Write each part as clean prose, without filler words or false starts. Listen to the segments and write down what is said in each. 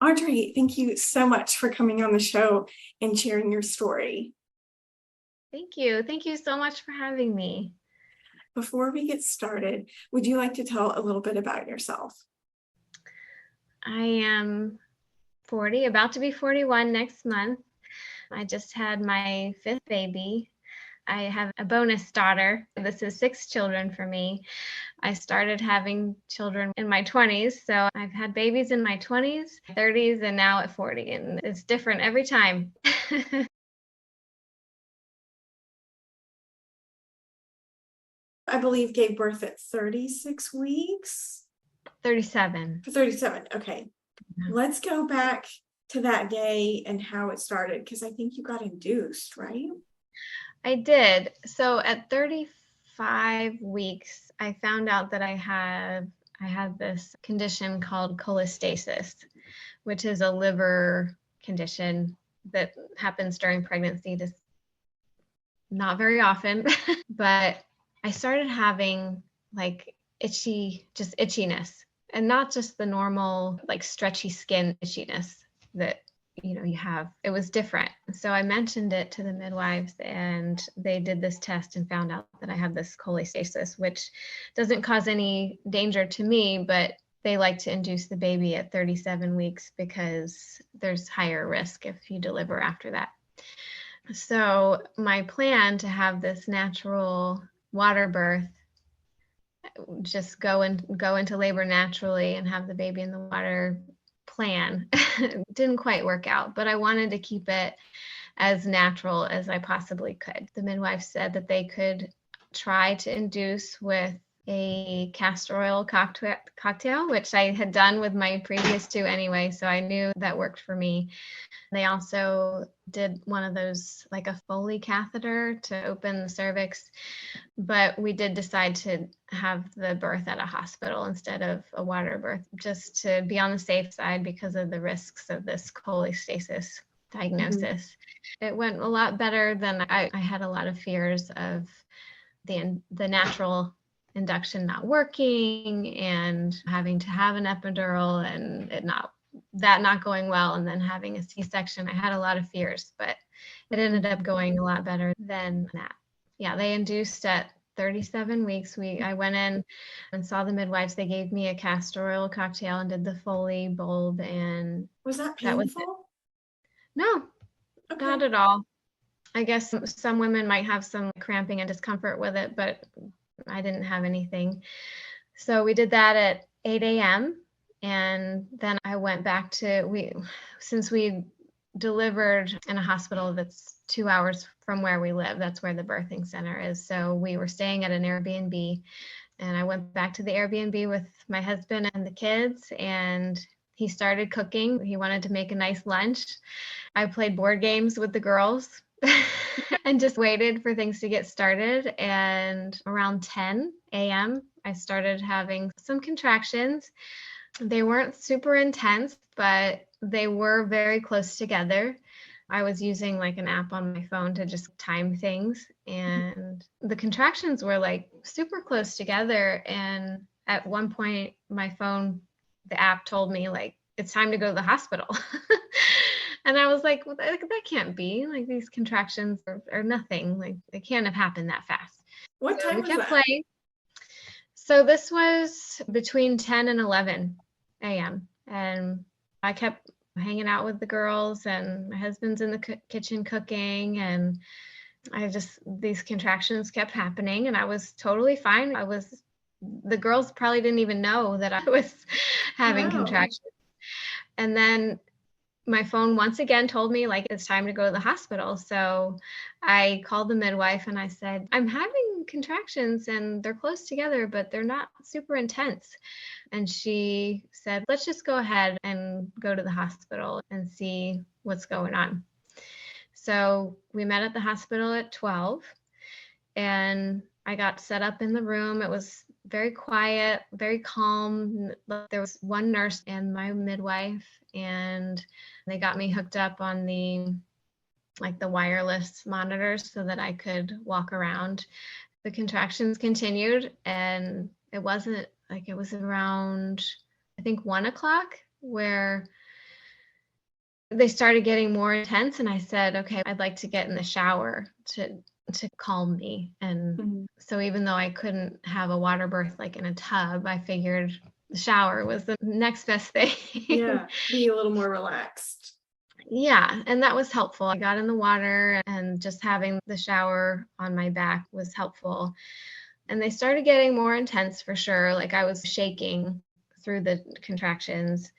Audrey, thank you so much for coming on the show and sharing your story. Thank you. Thank you so much for having me. Before we get started, would you like to tell a little bit about yourself? I am 40, about to be 41 next month. I just had my fifth baby. I have a bonus daughter. This is 6 children for me. I started having children in my 20s. So I've had babies in my 20s, 30s, and now at 40. And it's different every time. I believe gave birth at 36 weeks. 37. 37. Okay. Yeah. Let's go back to that day and how it started, because I think you got induced, right? I did. So at 35 weeks, I found out that I had this condition called cholestasis, which is a liver condition that happens during pregnancy, just not very often. But I started having like itchiness, and not just the normal like stretchy skin itchiness that you have. It was different. So I mentioned it to the midwives, and they did this test and found out that I have this cholestasis, which doesn't cause any danger to me, but they like to induce the baby at 37 weeks because there's higher risk if you deliver after that. So my plan to have this natural water birth, just go into labor naturally and have the baby in the water plan, didn't quite work out, but I wanted to keep it as natural as I possibly could. The midwife said that they could try to induce with a castor oil cocktail, which I had done with my previous 2 anyway, so I knew that worked for me. They also did one of those, like a Foley catheter to open the cervix, but we did decide to have the birth at a hospital instead of a water birth, just to be on the safe side because of the risks of this cholestasis diagnosis. Mm-hmm. It went a lot better than I had a lot of fears of the natural induction not working and having to have an epidural and it not going well, and then having a C-section. I had a lot of fears, but it ended up going a lot better than that. Yeah, they induced at 37 weeks. I went in and saw the midwives. They gave me a castor oil cocktail and did the Foley bulb. And was that painful? No, okay. Not at all. I guess some women might have some cramping and discomfort with it, but I didn't have anything. So we did that at 8 a.m. And then I went back to, since we delivered in a hospital that's 2 hours from where we live, that's where the birthing center is. So we were staying at an Airbnb, and I went back to the Airbnb with my husband and the kids, and he started cooking. He wanted to make a nice lunch. I played board games with the girls and just waited for things to get started. And around 10 a.m., I started having some contractions. They weren't super intense, but they were very close together. I was using like an app on my phone to just time things, and the contractions were like super close together. And at one point, my phone, the app told me like, it's time to go to the hospital. And I was like, well, that can't be. Like, these contractions are nothing. Like, they can't have happened that fast. What time was that? Playing. So this was between 10 and 11 a.m. And I kept hanging out with the girls, and my husband's in the kitchen cooking, and these contractions kept happening, and I was totally fine. The girls probably didn't even know that I was having contractions. And then my phone once again told me like it's time to go to the hospital. So I called the midwife and I said, I'm having contractions and they're close together, but they're not super intense. And she said, let's just go ahead and go to the hospital and see what's going on. So we met at the hospital at 12, and I got set up in the room. It was very quiet, very calm. There was one nurse and my midwife, and they got me hooked up on the wireless monitors so that I could walk around. The contractions continued, and it was around, I think, 1 o'clock where they started getting more intense, and I said, okay, I'd like to get in the shower to calm me. And Mhm. so even though I couldn't have a water birth like in a tub, I figured the shower was the next best thing. Yeah, be a little more relaxed. Yeah, and that was helpful. I got in the water, and just having the shower on my back was helpful. And they started getting more intense for sure. Like I was shaking through the contractions.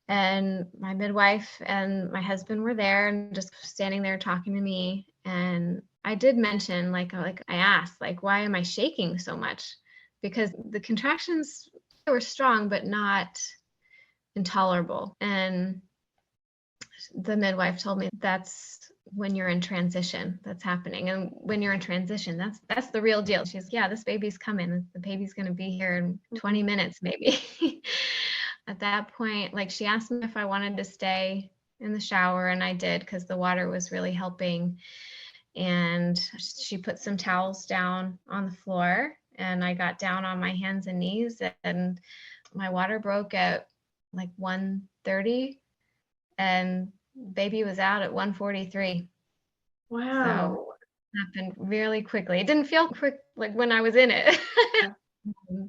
And my midwife and my husband were there and just standing there talking to me. And I did mention, like I asked, like, why am I shaking so much? Because the contractions were strong, but not intolerable. And the midwife told me that's when you're in transition, that's happening. And when you're in transition, that's the real deal. She's, yeah, this baby's coming. The baby's going to be here in 20 minutes, maybe. At that point, like she asked me if I wanted to stay in the shower, and I did because the water was really helping. And she put some towels down on the floor, and I got down on my hands and knees, and my water broke at like 1:30, and baby was out at 1:43. So Wow. it happened really quickly. It didn't feel quick like when I was in it, Yeah.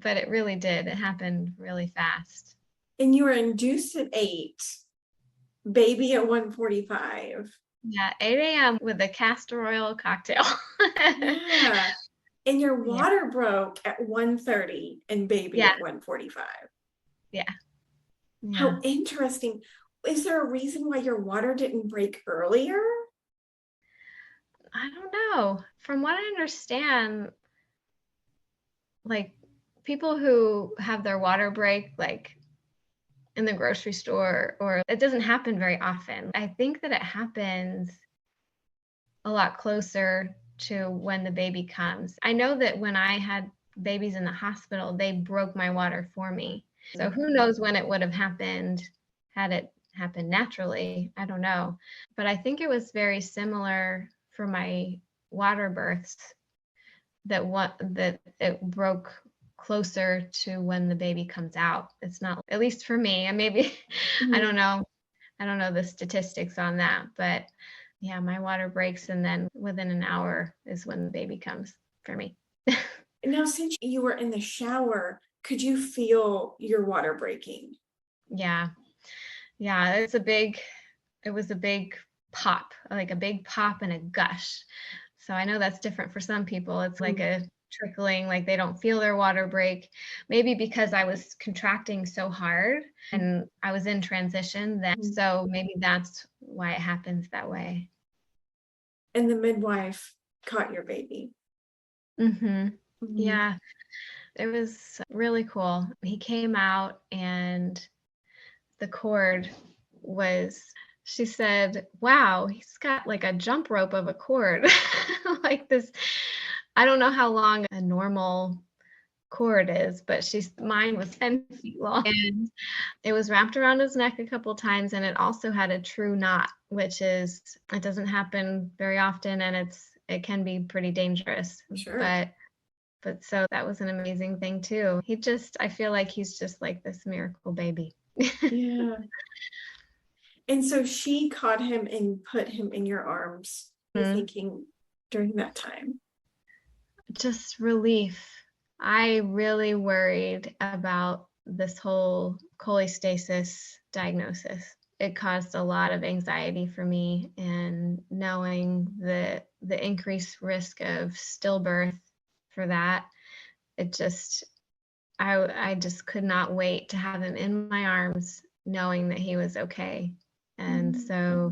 but it really did. It happened really fast. And you were induced at 8, baby at 1:45. Yeah, 8 a.m. with a castor oil cocktail. Yeah. And your Yeah, water broke at 1:30 and baby yeah, at 1:45. yeah, yeah. How interesting. Is there a reason why your water didn't break earlier? I don't know. From what I understand, like people who have their water break, like in the grocery store, or it doesn't happen very often. I think that it happens a lot closer to when the baby comes. I know that when I had babies in the hospital, they broke my water for me. So who knows when it would have happened had it happened naturally. I don't know. But I think it was very similar for my water births, that it broke closer to when the baby comes out. It's not, at least for me, and maybe I Mhm. don't know. I don't know the statistics on that, but yeah, my water breaks, and then within an hour is when the baby comes for me. Now, since you were in the shower, could you feel your water breaking? Yeah. Yeah, it was a big pop, like a big pop and a gush. So I know that's different for some people. It's like Mm, a trickling, like they don't feel their water break. Maybe because I was contracting so hard and I was in transition then. mhm. So maybe that's why it happens that way. And the midwife caught your baby. Mhm. Mhm. Yeah, it was really cool. He came out, and the cord was, she said, wow, he's got like a jump rope of a cord. Like this, I don't know how long a normal cord is, but mine was 10 feet long. And it was wrapped around his neck a couple times, and it also had a true knot, which is, it doesn't happen very often, and it can be pretty dangerous. Sure. But so that was an amazing thing too. I feel like he's just like this miracle baby. Yeah. And so she caught him and put him in your arms, you're Mhm. thinking during that time. Just relief. I really worried about this whole cholestasis diagnosis. It caused a lot of anxiety for me, and knowing the increased risk of stillbirth for that, it just I just could not wait to have him in my arms, knowing that he was okay. And Mhm. so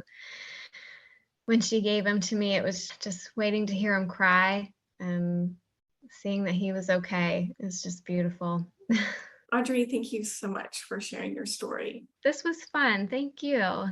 when she gave him to me, it was just waiting to hear him cry, and seeing that he was okay is just beautiful. Audrey, thank you so much for sharing your story. This was fun. Thank you.